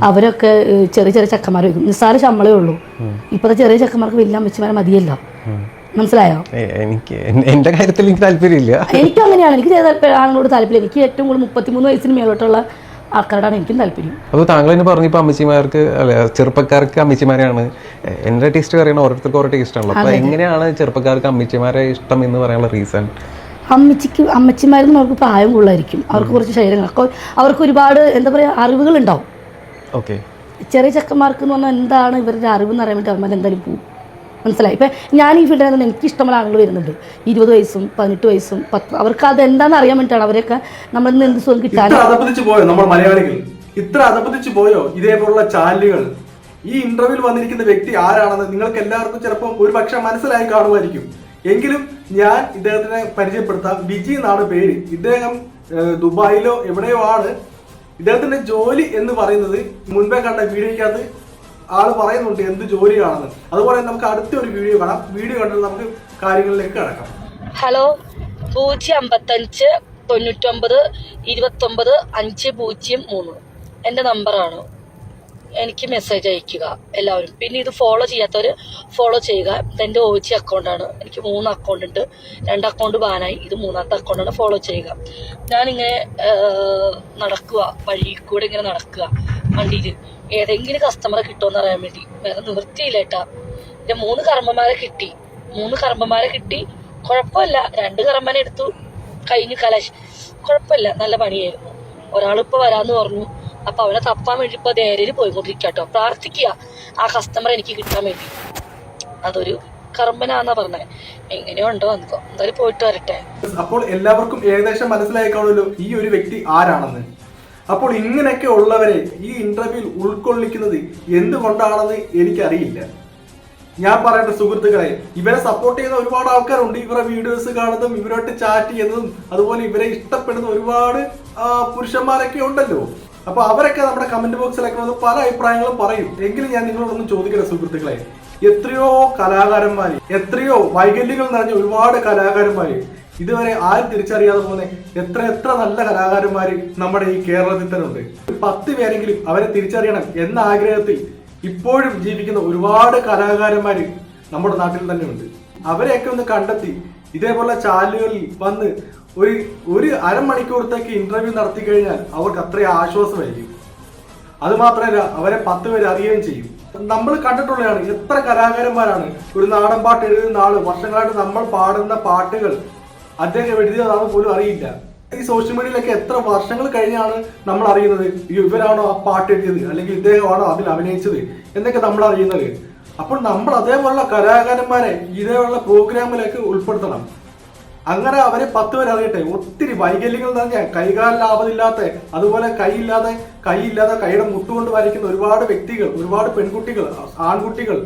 അവരൊക്കെ ചെറിയ ചെറിയ ചെക്കന്മാർ വയ്ക്കും. നിസ്സാര ശമ്പളമേ ഉള്ളൂ. ഇപ്പോഴത്തെ ചെറിയ ചെക്കന്മാർക്ക് വലിയ അമ്മച്ചിമാരെ മതിയല്ലോ. മനസ്സിലായോ? എനിക്ക് എന്റെ കാര്യത്തിൽ എനിക്ക് താല്പര്യമില്ല. എനിക്കും അങ്ങനെയാണ്. എനിക്ക് ആണുങ്ങളോട് താല്പര്യം. എനിക്ക് ഏറ്റവും കൂടുതൽ 33 വയസ്സിന് മേലോട്ടുള്ള ആൾക്കാരോടാണ് എനിക്കും താല്പര്യം. അപ്പോൾ താങ്കൾ തന്നെ പറഞ്ഞു ഇപ്പോൾ അമ്മച്ചിമാർക്ക് അല്ല ചെറുപ്പക്കാർക്ക് അമ്മച്ചിമാരെയാണ്. എൻ്റെ ടേസ്റ്റ് പറയുന്നത് ഓരോരുത്തർക്ക് ഓരോ ടേസ്റ്റ് ആണല്ലോ. അപ്പോൾ എങ്ങനെയാണ് ചെറുപ്പക്കാർക്ക് അമ്മച്ചിമാരെ ഇഷ്ടം എന്ന് പറയാനുള്ള റീസൺ? അമ്മച്ചിമാരെന്ന് അവർക്ക് പ്രായം കൂടുതലായിരിക്കും. അവർക്ക് കുറച്ച് ശരീരങ്ങൾ, അവർക്ക് ഒരുപാട് എന്താ പറയുക അറിവുകൾ ഉണ്ടാവും. ഓക്കെ. ചെറിയ ചെക്കന്മാർക്ക് എന്ന് പറഞ്ഞാൽ എന്താണ് ഇവരുടെ അറിവ് എന്ന് അറിയാൻ വേണ്ടി അവന്മാർ എന്തായാലും പോകും. മനസ്സിലായി? ഇപ്പം ഞാൻ ഈ ഫീൽഡിൽ നിന്ന് എനിക്ക് ഇഷ്ടമുള്ള ആളുകൾ വരുന്നുണ്ട്. 20 വയസ്സും 18 വയസ്സും 10. അവർക്ക് അത് എന്താണെന്ന് അറിയാൻ വേണ്ടിയിട്ടാണ് അവരൊക്കെ നമ്മളിൽ നിന്ന് എന്ത് സുഖം കിട്ടാൻ. നമ്മൾ മലയാളികൾ ഇത്ര അധപതിച്ചു പോയോ ഇതേപോലുള്ള ചാനലുകൾ? ഈ ഇന്റർവ്യൂവിൽ വന്നിരിക്കുന്ന വ്യക്തി ആരാണെന്ന് നിങ്ങൾക്ക് എല്ലാവർക്കും ചിലപ്പോൾ ഒരുപക്ഷെ മനസ്സിലായി കാണുമായിരിക്കും. എങ്കിലും ഞാൻ ഇദ്ദേഹത്തിനെ പരിചയപ്പെടുത്താം. ബിജി എന്നാണ് പേര്. ഇദ്ദേഹം ദുബായിലോ എവിടെയോ ആണ്. ഇദ്ദേഹത്തിന്റെ ജോലി എന്ന് പറയുന്നത് മുൻപേ കണ്ട വീഡിയോയ്ക്കകത്ത് ആള് പറയുന്നുണ്ട് എന്ത് ജോലിയാണെന്ന്. അതുപോലെ നമുക്ക് അടുത്തൊരു വീഡിയോ കാണാം. വീഡിയോ കണ്ടിട്ട് നമുക്ക് കാര്യങ്ങളിലേക്ക് കടക്കാം. ഹലോ, 055 99 29 503 എൻ്റെ നമ്പറാണ്. എനിക്ക് മെസ്സേജ് അയക്കുക എല്ലാവരും. പിന്നെ ഇത് ഫോളോ ചെയ്യാത്തവർ ഫോളോ ചെയ്യുക. ഇതെൻ്റെ OG അക്കൗണ്ടാണ്. എനിക്ക് 3 അക്കൗണ്ട് ഉണ്ട്. 2 അക്കൗണ്ട് ബാനായി. ഇത് 3ാമത്തെ അക്കൗണ്ടാണ്. ഫോളോ ചെയ്യുക. ഞാനിങ്ങനെ നടക്കുക, വഴി കൂടെ ഇങ്ങനെ നടക്കുക വണ്ടിയിൽ. ഏതെങ്കിലും കസ്റ്റമറെ കിട്ടുമെന്ന് അറിയാൻ വേണ്ടി. വേറെ നിവൃത്തിയില്ല ഏട്ടാ. എൻ്റെ 3 കർമ്മന്മാരെ കിട്ടി. കുഴപ്പമില്ല. 2 കർമ്മനെ എടുത്തു, കഴിഞ്ഞു കലാശ്. കുഴപ്പമില്ല, നല്ല പണിയായിരുന്നു. ഒരാളിപ്പോൾ വരാമെന്ന് പറഞ്ഞു. അപ്പം അവനെ തപ്പാൻ വേണ്ടി ഇപ്പോൾ നേരിൽ പോയിക്കൊണ്ടിരിക്കാട്ടോ. പ്രാർത്ഥിക്കുക ആ കസ്റ്റമർ എനിക്ക് കിട്ടാൻ വേണ്ടി. അതൊരു കർമ്മനാന്നാ പറഞ്ഞത്. എങ്ങനെയോ ഉണ്ടോ എന്തോ. എന്തായാലും പോയിട്ട് വരട്ടെ. അപ്പോൾ എല്ലാവർക്കും ഏകദേശം മനസ്സിലായി കാണുമല്ലോ ഈ ഒരു വ്യക്തി ആരാണെന്ന്. അപ്പോൾ ഇങ്ങനെയൊക്കെ ഉള്ളവരെ ഈ ഇന്റർവ്യൂവിൽ ഉൾക്കൊള്ളിക്കുന്നത് എന്തുകൊണ്ടാണെന്ന് എനിക്കറിയില്ല. ഞാൻ പറയേണ്ട സുഹൃത്തുക്കളെ, ഇവരെ സപ്പോർട്ട് ചെയ്യുന്ന ഒരുപാട് ആൾക്കാരുണ്ട്. ഇവരെ വീഡിയോസ് കാണുന്നതും ഇവരോട്ട് ചാറ്റ് ചെയ്യുന്നതും അതുപോലെ ഇവരെ ഇഷ്ടപ്പെടുന്ന ഒരുപാട് പുരുഷന്മാരൊക്കെ ഉണ്ടല്ലോ. അപ്പൊ അവരൊക്കെ നമ്മുടെ കമന്റ് ബോക്സിലൊക്കെ വന്ന് പല അഭിപ്രായങ്ങളും പറയും. എങ്കിലും ഞാൻ നിങ്ങളോടൊന്നും ചോദിക്കട്ടെ സുഹൃത്തുക്കളെ, എത്രയോ കലാകാരന്മാര്, എത്രയോ വൈകല്യങ്ങൾ നിറഞ്ഞ ഒരുപാട് കലാകാരന്മാര്, ഇതുവരെ ആരും തിരിച്ചറിയാതെ പോകുന്ന എത്ര നല്ല കലാകാരന്മാര് നമ്മുടെ ഈ കേരളത്തിൽ തന്നെ ഉണ്ട്. 10 പേരെങ്കിലും അവരെ തിരിച്ചറിയണം എന്ന ആഗ്രഹത്തിൽ ഇപ്പോഴും ജീവിക്കുന്ന ഒരുപാട് കലാകാരന്മാര് നമ്മുടെ നാട്ടിൽ തന്നെ ഉണ്ട്. അവരെയൊക്കെ ഒന്ന് കണ്ടെത്തി ഇതേപോലെ ചാനലുകളിൽ വന്ന് ഒരു അരമണിക്കൂറത്തേക്ക് ഇന്റർവ്യൂ നടത്തി കഴിഞ്ഞാൽ അവർക്ക് അത്രയും ആശ്വാസമായിരിക്കും. അതുമാത്രമല്ല അവരെ 10 പേര് അറിയുകയും ചെയ്യും. നമ്മൾ കണ്ടിട്ടുള്ളതാണ് എത്ര കലാകാരന്മാരാണ്. ഒരു നാടൻ പാട്ട് എഴുതുന്ന ആള് വർഷങ്ങളായിട്ട് നമ്മൾ പാടുന്ന പാട്ടുകൾ അദ്ദേഹം എഴുതിയതാണെന്ന് പോലും അറിയില്ല. ഈ സോഷ്യൽ മീഡിയയിലൊക്കെ എത്ര വർഷങ്ങൾ കഴിഞ്ഞാണ് നമ്മൾ അറിയുന്നത് ഇവരാണോ ആ പാട്ട് എഴുതിയത് അല്ലെങ്കിൽ ഇദ്ദേഹമാണോ അതിൽ അഭിനയിച്ചത് എന്നൊക്കെ നമ്മൾ അറിയുന്നത്. അപ്പോൾ നമ്മൾ അതേപോലുള്ള കലാകാരന്മാരെ ഇതേപോലുള്ള പ്രോഗ്രാമിലേക്ക് ഉൾപ്പെടുത്തണം. അങ്ങനെ അവരെ 10 പേര് അറിയട്ടെ. ഒത്തിരി വൈകല്യങ്ങൾ നിറഞ്ഞ, കൈകാലിലാവതില്ലാത്ത, അതുപോലെ കൈയില്ലാതെ കൈയുടെ മുട്ടുകൊണ്ട് വരയ്ക്കുന്ന ഒരുപാട് വ്യക്തികൾ, ഒരുപാട് പെൺകുട്ടികൾ, ആൺകുട്ടികൾ,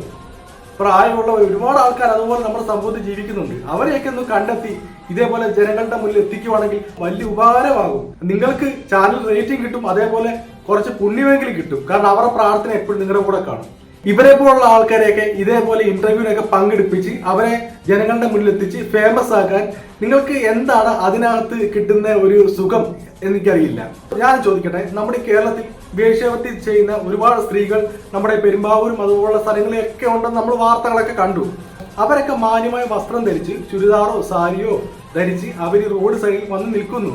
പ്രായമുള്ള ഒരുപാട് ആൾക്കാർ അതുപോലെ നമ്മുടെ സമൂഹത്തിൽ ജീവിക്കുന്നുണ്ട്. അവരെയൊക്കെ ഒന്ന് കണ്ടെത്തി ഇതേപോലെ ജനങ്ങളുടെ മുന്നിൽ എത്തിക്കുവാണെങ്കിൽ വലിയ ഉപകാരമാകും. നിങ്ങൾക്ക് ചാനൽ റേറ്റിംഗ് കിട്ടും, അതേപോലെ കുറച്ച് പുണ്യമെങ്കിലും കിട്ടും. കാരണം അവരുടെ പ്രാർത്ഥന എപ്പോഴും നിങ്ങളുടെ കൂടെ കാണും. ഇവരെ പോലുള്ള ആൾക്കാരെയൊക്കെ ഇതേപോലെ ഇന്റർവ്യൂവിനൊക്കെ പങ്കെടുപ്പിച്ച് അവരെ ജനങ്ങളുടെ മുന്നിൽ എത്തിച്ച് ഫേമസ് ആക്കാൻ നിങ്ങൾക്ക് എന്താണ് അതിനകത്ത് കിട്ടുന്ന ഒരു സുഖം എനിക്കറിയില്ല. ഞാൻ ചോദിക്കട്ടെ, നമ്മുടെ കേരളത്തിൽ വേശ്യാവൃത്തി ചെയ്യുന്ന ഒരുപാട് സ്ത്രീകൾ നമ്മുടെ പെരുമ്പാവൂരും അതുപോലുള്ള സ്ഥലങ്ങളിലൊക്കെ ഉണ്ടെന്ന് നമ്മൾ വാർത്തകളൊക്കെ കണ്ടു. അവരൊക്കെ മാന്യമായ വസ്ത്രം ധരിച്ച് ചുരിദാറോ സാരിയോ ധരിച്ച് അവർ റോഡ് സൈഡിൽ വന്ന് നിൽക്കുന്നു.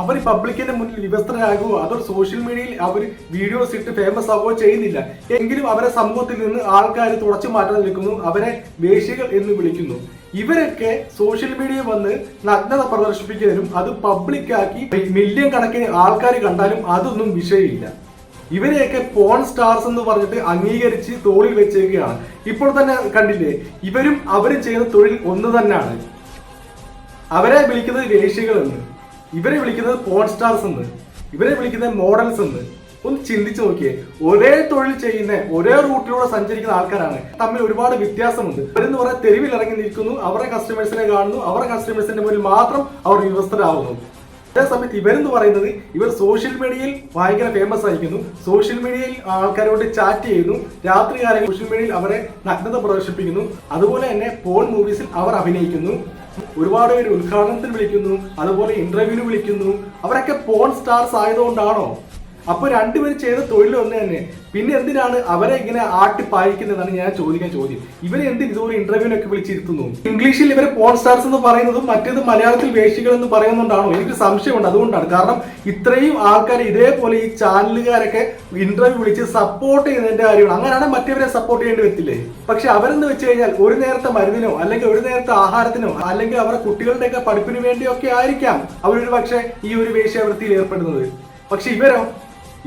അവർ പബ്ലിക്കിന്റെ മുന്നിൽ വിവസ്ത്രരാകുകയോ അതോ സോഷ്യൽ മീഡിയയിൽ അവർ വീഡിയോസ് ഇട്ട് ഫേമസ് ആകുകയോ ചെയ്യുന്നില്ല. എങ്കിലും അവരെ സമൂഹത്തിൽ നിന്ന് ആൾക്കാർ തുടച്ചു മാറ്റാൻ നിൽക്കുന്നു. അവരെ വേശ്യകൾ എന്ന് വിളിക്കുന്നു. ഇവരൊക്കെ സോഷ്യൽ മീഡിയയിൽ വന്ന് നഗ്നത പ്രദർശിപ്പിക്കുന്നതിനും അത് പബ്ലിക്കാക്കി മില്യൺ കണക്കിന് ആൾക്കാർ കണ്ടാലും അതൊന്നും വിഷയമില്ല. ഇവരെയൊക്കെ പോൺ സ്റ്റാർസ് എന്ന് പറഞ്ഞിട്ട് അംഗീകരിച്ച് തോളിൽ വെച്ചേക്കുകയാണ്. ഇപ്പോൾ തന്നെ കണ്ടില്ലേ, അവരും ചെയ്യുന്ന തൊഴിൽ ഒന്ന് തന്നെയാണ്. അവരെ വിളിക്കുന്നത് വേശ്യകൾ എന്ന്, ഇവരെ വിളിക്കുന്നത് പോൺ സ്റ്റാർസ് എന്ന്, ഇവരെ വിളിക്കുന്നത് മോഡൽസ് എന്ന്. ഒന്ന് ചിന്തിച്ചു നോക്കിയേ. ഒരേ തൊഴിൽ ചെയ്യുന്ന, ഒരേ റൂട്ടിലൂടെ സഞ്ചരിക്കുന്ന ആൾക്കാരാണ്. തമ്മിൽ ഒരുപാട് വ്യത്യാസമുണ്ട്. ഇവരെന്ന് പറയാൻ തെരുവിൽ ഇറങ്ങി നിൽക്കുന്നു, അവരുടെ കസ്റ്റമേഴ്സിനെ കാണുന്നു, അവരുടെ കസ്റ്റമേഴ്സിന്റെ മുന്നിൽ മാത്രം അവർ വിവസ്ത്രരാകുന്നു. അതേ സമയത്ത് ഇവരെന്ന് പറയുന്നത് ഇവർ സോഷ്യൽ മീഡിയയിൽ ഭയങ്കര ഫേമസ് ആയിരിക്കുന്നു, സോഷ്യൽ മീഡിയയിൽ ആൾക്കാരോട് ചാറ്റ് ചെയ്യുന്നു, രാത്രി കാലങ്ങളിൽ സോഷ്യൽ മീഡിയയിൽ അവരെ നഗ്നത പ്രദർശിപ്പിക്കുന്നു, അതുപോലെ തന്നെ പോൺ മൂവീസിൽ അവർ അഭിനയിക്കുന്നു, ഒരുപാട് പേര് ഉദ്ഘാടനത്തിന് വിളിക്കുന്നു, അതുപോലെ ഇന്റർവ്യൂവിന് വിളിക്കുന്നു. അവരൊക്കെ പോൺ സ്റ്റാർസ് ആയതുകൊണ്ടാണോ? അപ്പൊ രണ്ടുപേരും ചെയ്ത തൊഴിൽ ഒന്ന് തന്നെ. പിന്നെ എന്തിനാണ് അവരെ ഇങ്ങനെ ആട്ടിപ്പായിക്കുന്നതാണ് ഞാൻ ചോദിക്കാൻ ചോദ്യം. ഇവരെ എന്തിന് ഇതുപോലെ ഇന്റർവ്യൂവിനൊക്കെ വിളിച്ചിരുത്തുന്നു? ഇംഗ്ലീഷിൽ ഇവരെ പോൺ സ്റ്റാർസ് എന്ന് പറയുന്നതും മറ്റേത് മലയാളത്തിൽ വേശികൾ എന്ന് പറയുന്നുണ്ടാണോ? എനിക്ക് സംശയമുണ്ട്. അതുകൊണ്ടാണ്. കാരണം ഇത്രയും ആൾക്കാർ ഇതേപോലെ ഈ ചാനലുകാരൊക്കെ ഇന്റർവ്യൂ വിളിച്ച് സപ്പോർട്ട് ചെയ്യുന്നതിന്റെ കാര്യമാണ്. അങ്ങനെയാണ് മറ്റവരെ സപ്പോർട്ട് ചെയ്യേണ്ടി വരത്തില്ലേ? പക്ഷെ അവരെന്ന് വെച്ച് കഴിഞ്ഞാൽ ഒരു നേരത്തെ മരുന്നിനോ അല്ലെങ്കിൽ ഒരു നേരത്തെ ആഹാരത്തിനോ അല്ലെങ്കിൽ അവരുടെ കുട്ടികളുടെയൊക്കെ പഠിപ്പിന് വേണ്ടിയൊക്കെ ആയിരിക്കാം അവരൊരു പക്ഷേ ഈ ഒരു വേശ്യാവൃത്തിയിൽ ഏർപ്പെടുന്നത്. പക്ഷെ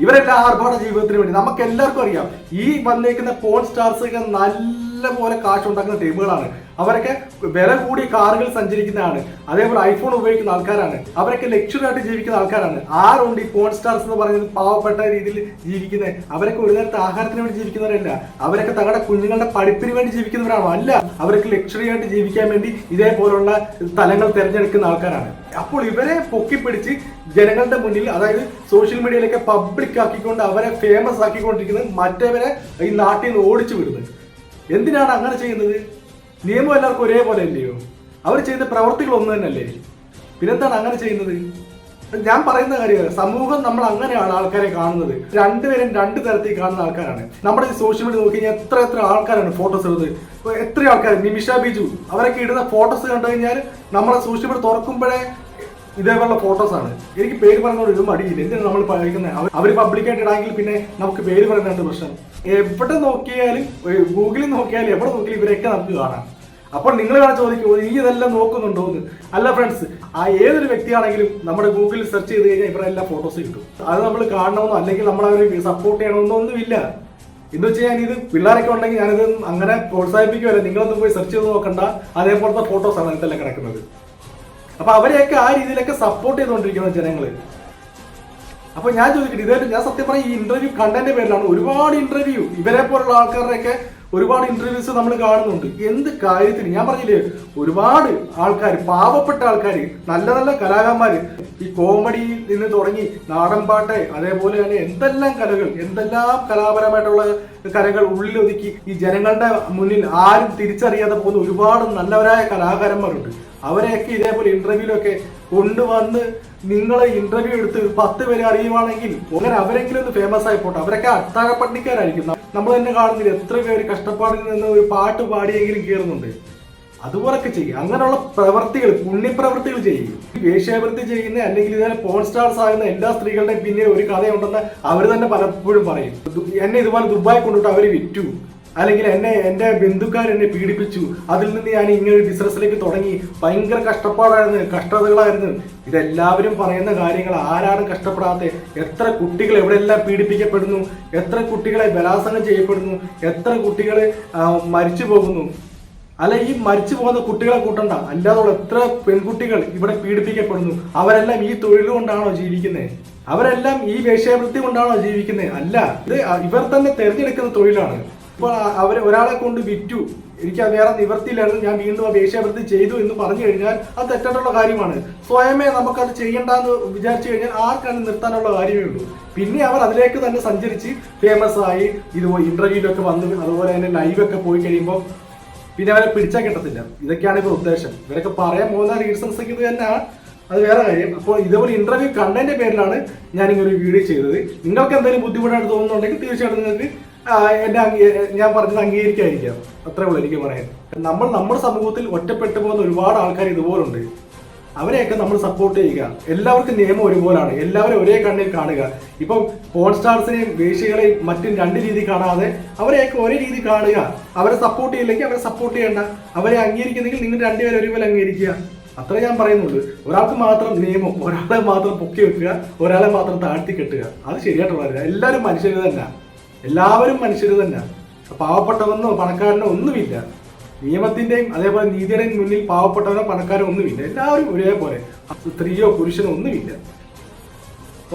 ഇവരെല്ലാം ആർഭാട ജീവിതത്തിന് വേണ്ടി. നമുക്ക് എല്ലാവർക്കും അറിയാം ഈ വന്നേക്കുന്ന പോൺ സ്റ്റാർസ് ഒക്കെ നല്ല പോലെ കാശുണ്ടാക്കുന്ന ടീമുകളാണ്. അവരൊക്കെ വില കൂടിയ കാറുകൾ സഞ്ചരിക്കുന്നതാണ്, അതേപോലെ ഐഫോൺ ഉപയോഗിക്കുന്ന ആൾക്കാരാണ്, അവരൊക്കെ ലക്ഷറി ആയിട്ട് ജീവിക്കുന്ന ആൾക്കാരാണ്. ആരുണ്ട് ഈ പോൺ സ്റ്റാർസ് എന്ന് പറയുന്നത് പാവപ്പെട്ട രീതിയിൽ ജീവിക്കുന്നത്? അവരൊക്കെ ഒരു നേരത്തെ ആഹാരത്തിന് വേണ്ടി ജീവിക്കുന്നവരല്ല, അവരൊക്കെ തങ്ങളുടെ കുഞ്ഞുങ്ങളുടെ പഠിപ്പിന് വേണ്ടി ജീവിക്കുന്നവരാണോ? അല്ല, അവരൊക്കെ ലക്ഷറി ആയിട്ട് ജീവിക്കാൻ വേണ്ടി ഇതേപോലുള്ള സ്ഥലങ്ങൾ തിരഞ്ഞെടുക്കുന്ന ആൾക്കാരാണ്. അപ്പോൾ ഇവരെ പൊക്കിപ്പിടിച്ച് ജനങ്ങളുടെ മുന്നിൽ, അതായത് സോഷ്യൽ മീഡിയയിലൊക്കെ പബ്ലിക് ആക്കിക്കൊണ്ട് അവരെ ഫേമസ് ആക്കിക്കൊണ്ടിരിക്കുന്നത്, മറ്റവരെ ഈ നാട്ടിൽ നിന്ന് ഓടിച്ചു വിടുന്നത്. എന്തിനാണ് അങ്ങനെ ചെയ്യുന്നത്? നിയമം എല്ലാവർക്കും ഒരേപോലെ അല്ലയോ? അവർ ചെയ്യുന്ന പ്രവർത്തികൾ ഒന്നു തന്നെയല്ലേ? പിന്നെന്താണ് അങ്ങനെ ചെയ്യുന്നത്? ഞാൻ പറയുന്ന കാര്യമാണ്, സമൂഹം നമ്മൾ അങ്ങനെയാണ് ആൾക്കാരെ കാണുന്നത്. രണ്ടുപേരും രണ്ട് തരത്തിൽ കാണുന്ന ആൾക്കാരാണ്. നമ്മുടെ ഈ സോഷ്യൽ മീഡിയ നോക്കി കഴിഞ്ഞാൽ എത്ര ആൾക്കാരാണ് ഫോട്ടോസ് ഇടുന്നത്. എത്ര ആൾക്കാർ, നിമിഷ ബിജു അവരൊക്കെ ഇടുന്ന ഫോട്ടോസ് കണ്ടു കഴിഞ്ഞാൽ നമ്മളെ സോഷ്യൽ മീഡിയ തുറക്കുമ്പോഴേ ഇതേപോലുള്ള ഫോട്ടോസാണ്. എനിക്ക് പേര് പറയുന്നതോട് ഇത് മടിയില്ല. എന്തിനാണ് നമ്മൾ പറയുന്നത്? അവർ പബ്ലിക്കായിട്ട് ഇടാമെങ്കിൽ പിന്നെ നമുക്ക് പേര് പറയുന്നുണ്ട് പ്രശ്നം. എവിടെ നോക്കിയാലും, ഗൂഗിളിൽ നോക്കിയാലും എവിടെ നോക്കിയാലും ഇവരൊക്കെ നമുക്ക് കാണാം. അപ്പോൾ നിങ്ങൾ വേണം ചോദിക്കുമോ നീ ഇതെല്ലാം നോക്കുന്നുണ്ടോ എന്ന്? അല്ല ഫ്രണ്ട്സ്, ആ ഏതൊരു വ്യക്തിയാണെങ്കിലും നമ്മുടെ ഗൂഗിളിൽ സെർച്ച് ചെയ്ത് കഴിഞ്ഞാൽ ഇവരെല്ലാം ഫോട്ടോസ് കിട്ടും. അത് നമ്മൾ കാണണമെന്നോ അല്ലെങ്കിൽ നമ്മളവരെ സപ്പോർട്ട് ചെയ്യണമെന്നോ ഒന്നുമില്ല. എന്ന് വെച്ചാൽ ഞാനിത് പിള്ളേരൊക്കെ ഉണ്ടെങ്കിൽ ഞാനിത് അങ്ങനെ പ്രോത്സാഹിപ്പിക്കുമല്ലോ. നിങ്ങളൊന്നും പോയി സെർച്ച് ചെയ്ത് നോക്കണ്ട, അതേപോലത്തെ ഫോട്ടോസാണ് ഇതെല്ലാം കിടക്കുന്നത്. അപ്പൊ അവരെയൊക്കെ ആ രീതിയിലൊക്കെ സപ്പോർട്ട് ചെയ്തുകൊണ്ടിരിക്കുന്ന ജനങ്ങള്. അപ്പൊ ഞാൻ ചോദിക്കട്ടെ, ഇതായിട്ട് ഞാൻ സത്യം പറഞ്ഞ ഈ ഇന്റർവ്യൂ കണ്ടതിന്റെ പേരിലാണ് ഒരുപാട് ഇന്റർവ്യൂ, ഇവരെ പോലുള്ള ആൾക്കാരുടെയൊക്കെ ഒരുപാട് ഇന്റർവ്യൂസ് നമ്മൾ കാണുന്നുണ്ട്. എന്ത് കാര്യത്തിന്? ഞാൻ പറഞ്ഞില്ലേ, ഒരുപാട് ആൾക്കാർ, പാവപ്പെട്ട ആൾക്കാർ, നല്ല നല്ല കലാകാരന്മാര്, ഈ കോമഡിയിൽ നിന്ന് തുടങ്ങി നാടൻപാട്ട്, അതേപോലെ തന്നെ എന്തെല്ലാം കലകൾ, എന്തെല്ലാം കലാപരമായിട്ടുള്ള കലകൾ ഉള്ളിലൊതുക്കി ഈ ജനങ്ങളുടെ മുന്നിൽ ആരും തിരിച്ചറിയാതെ പോകുന്ന ഒരുപാട് നല്ലവരായ കലാകാരന്മാരുണ്ട്. അവരെയൊക്കെ ഇതേപോലെ ഇന്റർവ്യൂലൊക്കെ കൊണ്ടുവന്ന് നിങ്ങളെ ഇന്റർവ്യൂ എടുത്ത് 10 പേരെ അറിയുവാണെങ്കിൽ അങ്ങനെ അവരെങ്കിലും ഒന്ന് ഫേമസ് ആയി പോട്ടെ. അവരൊക്കെ അത്താഴപ്പട്ടിക്കാരായിരിക്കും. നമ്മൾ തന്നെ കാണുന്നില്ല എത്ര പേര് കഷ്ടപ്പാടിൽ നിന്ന് ഒരു പാട്ട് പാടിയെങ്കിലും കയറുന്നുണ്ട്. അതുപോലൊക്കെ ചെയ്യും. അങ്ങനെയുള്ള പ്രവർത്തികൾ, പുണ്യപ്രവർത്തികൾ ചെയ്യും. വേശ്യാവൃത്തി ചെയ്യുന്ന അല്ലെങ്കിൽ ഇതുപോലെ പോൺ സ്റ്റാർസ് ആകുന്ന എല്ലാ സ്ത്രീകളുടെയും പിന്നിൽ ഒരു കഥയുണ്ടെന്ന് അവർ തന്നെ പലപ്പോഴും പറയും. എന്നെ ഇതുപോലെ ദുബായ് കൊണ്ടിട്ട് അവർ വിറ്റു, അല്ലെങ്കിൽ എൻ്റെ ബന്ധുക്കാർ എന്നെ പീഡിപ്പിച്ചു, അതിൽ നിന്ന് ഞാൻ ഇങ്ങനെ ഒരു ബിസിനസ്സിലേക്ക് തുടങ്ങി, ഭയങ്കര കഷ്ടപ്പാടായിരുന്നു, കഷ്ടതകളായിരുന്നു. ഇതെല്ലാവരും പറയുന്ന കാര്യങ്ങൾ. ആരാണ് കഷ്ടപ്പെടാത്ത? എത്ര കുട്ടികൾ എവിടെയെല്ലാം പീഡിപ്പിക്കപ്പെടുന്നു, എത്ര കുട്ടികളെ ബലാത്സംഗം ചെയ്യപ്പെടുന്നു, എത്ര കുട്ടികൾ മരിച്ചു പോകുന്നു. അല്ല, ഈ മരിച്ചു പോകുന്ന കുട്ടികളെ കൂട്ടണ്ട, അല്ലാതെ എത്ര പെൺകുട്ടികൾ ഇവിടെ പീഡിപ്പിക്കപ്പെടുന്നു. അവരെല്ലാം ഈ തൊഴിൽ കൊണ്ടാണോ ജീവിക്കുന്നത്? അവരെല്ലാം ഈ വേശ്യാവൃത്തി കൊണ്ടാണോ ജീവിക്കുന്നത്? അല്ല, ഇത് ഇവർ തന്നെ തിരഞ്ഞെടുക്കുന്ന തൊഴിലാണ്. ഇപ്പോൾ ഒരാളെ കൊണ്ട് വിറ്റു, എനിക്ക് വേറെ നിവൃത്തിയിലായിരുന്നു, ഞാൻ വീണ്ടും ആ വേശ്യാവൃത്തി ചെയ്തു എന്ന് പറഞ്ഞു കഴിഞ്ഞാൽ അത് തെറ്റായിട്ടുള്ള കാര്യമാണ്. സ്വയമേ നമുക്കത് ചെയ്യണ്ടെന്ന് വിചാരിച്ചു കഴിഞ്ഞാൽ ആർക്കാണ് നിർത്താനുള്ള കാര്യമേ ഉള്ളൂ. പിന്നെ അവർ അതിലേക്ക് തന്നെ സഞ്ചരിച്ച് ഫേമസ് ആയി ഇതുപോലെ ഇന്റർവ്യൂലൊക്കെ വന്ന് അതുപോലെ തന്നെ ലൈവൊക്കെ പോയി കഴിയുമ്പോൾ പിന്നെ അവരെ പിടിച്ചാൽ കിട്ടത്തില്ല. ഇതൊക്കെയാണ് ഇവർ ഉദ്ദേശം. ഇവരൊക്കെ പറയാൻ പോകുന്ന റീസൺസ് ഒക്കെ ഇത് തന്നെയാണ്, അത് വേറെ കാര്യം. അപ്പോൾ ഇതേപോലെ ഇന്റർവ്യൂ കണ്ടതിന്റെ പേരിലാണ് ഞാനിങ്ങനെ ഒരു വീഡിയോ ചെയ്തത്. നിങ്ങൾക്ക് എന്തെങ്കിലും ബുദ്ധിമുട്ടായിട്ട് തോന്നുന്നുണ്ടെങ്കിൽ തീർച്ചയായിട്ടും നിങ്ങൾക്ക് ഞാൻ പറഞ്ഞത് അംഗീകരിക്കാതിരിക്കാം. അത്രേ ഉള്ളൂ എനിക്ക് പറയാൻ. നമ്മുടെ സമൂഹത്തിൽ ഒറ്റപ്പെട്ടു പോകുന്ന ഒരുപാട് ആൾക്കാർ ഇതുപോലുണ്ട്. അവരെയൊക്കെ നമ്മൾ സപ്പോർട്ട് ചെയ്യുക. എല്ലാവർക്കും നിയമം ഒരുപോലാണ്. എല്ലാവരും ഒരേ കണ്ണിൽ കാണുക. ഇപ്പം പോൺ സ്റ്റാർസിനെയും വേശ്യകളെയും മറ്റും രണ്ട് രീതി കാണാതെ അവരെയൊക്കെ ഒരേ രീതി കാണുക. അവരെ സപ്പോർട്ട് ചെയ്യില്ലെങ്കിൽ അവരെ സപ്പോർട്ട് ചെയ്യണ്ട. അവരെ അംഗീകരിക്കുന്നെങ്കിൽ നിങ്ങൾ രണ്ടുപേരും ഒരുപോലെ അംഗീകരിക്കുക. അത്രേ ഞാൻ പറയുന്നുള്ളൂ. ഒരാൾക്ക് മാത്രം നിയമം, ഒരാളെ മാത്രം പൊക്കി വെക്കുക, ഒരാളെ മാത്രം താഴ്ത്തി കെട്ടുക, അത് ശരിയായിട്ടുള്ള. എല്ലാവരും മനുഷ്യർ തന്നെ, എല്ലാവരും മനുഷ്യർ തന്നെ. പാവപ്പെട്ടവനോ പണക്കാരനോ ഒന്നുമില്ല. നിയമത്തിന്റെയും അതേപോലെ നീതിയുടെയും മുന്നിൽ പാവപ്പെട്ടവനോ പണക്കാരോ ഒന്നുമില്ല. എല്ലാവരും ഒരേപോലെ, സ്ത്രീയോ പുരുഷനോ ഒന്നുമില്ല.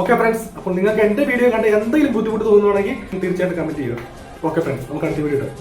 ഓക്കെ ഫ്രണ്ട്സ്, അപ്പോൾ നിങ്ങൾക്ക് എൻ്റെ വീഡിയോ കണ്ട് എന്തെങ്കിലും ബുദ്ധിമുട്ട് തോന്നുവാണെങ്കിൽ തീർച്ചയായിട്ടും കമന്റ് ചെയ്യുക. ഓക്കെ ഫ്രണ്ട്സ്, നമുക്ക് അടുത്ത വീഡിയോ ഇടാം.